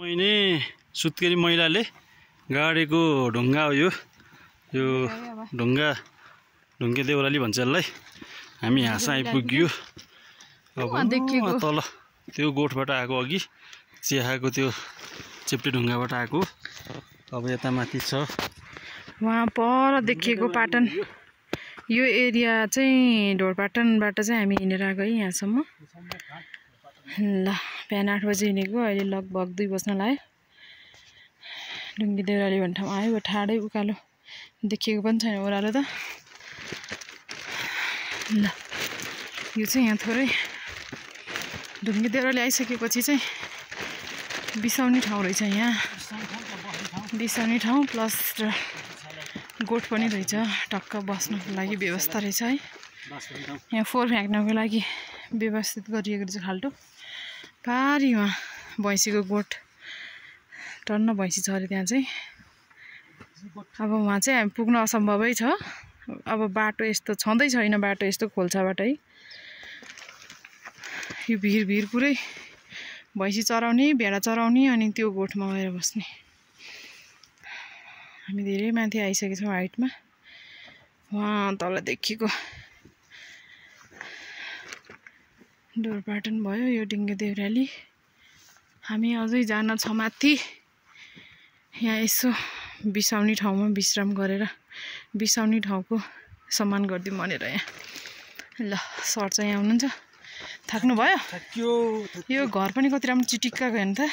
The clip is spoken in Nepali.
मैंने सुत्केरी महिलाले गाडेको ढुङ्गा हो यो ढुङ्गे देउराली भन्छ यसलाई। हामी यहाँसम्म आइपुग्यो। अब तल त्यो गोठबाट आएको, अघि चियाको त्यो चेप्टे ढुङ्गाबाट आएको। अब यता माथि छ वहाँ पर देखिएको पाटन। यो एरिया चाहिँ ढोरपाटनबाट चाहिँ हामी हिँडेर आएको है यहाँसम्म। ल बिहान 8 बजे हिँडेको, अहिले लगभग 2 बज्न लाग्यो। ढुङ्गे देउराली भन्ने ठाउँ आयो। ठाडै उकालो देखिएको पनि छैन ओह्रालो त। ल यो चाहिँ यहाँ थोरै ढुङ्गे देउराली आइसकेपछि चाहिँ बिसाउने ठाउँ रहेछ। यहाँ बिसाउने ठाउँ प्लस गोठ पनि रहेछ, टक्क बस्नको लागि व्यवस्था रहेछ है। यहाँ फोहोर फ्याँक्नको लागि व्यवस्थित गरिएको रहेछ खाल्टो। पारी वहाँ भैँसीको गोठ, टन्न भैँसी छ अरे त्यहाँ चाहिँ। अब वहाँ चाहिँ हामी पुग्न असम्भवै छ। अब बाटो यस्तो छँदै छैन, बाटो यस्तो खोल्छाबाट है। यो भिर पुरै भैँसी चराउने, भेडा चराउने, अनि त्यो गोठमा गएर बस्ने। हामी धेरै माथि आइसकेको छौँ हाइटमा। वहाँ तल देखिएको ढोरपाटन भयो, यो ढुङ्गे देउराली। हामी अझै जान छ माथि। यहाँ यसो बिसाउने ठाउँमा विश्राम गरेर बिसाउने ठाउँको सम्मान गरिदिउँ भनेर यहाँ। ल सर चाहिँ यहाँ हुनुहुन्छ। थाक्नु भयो? यो घर पनि कति राम्रो चिटिक्का गयो नि त।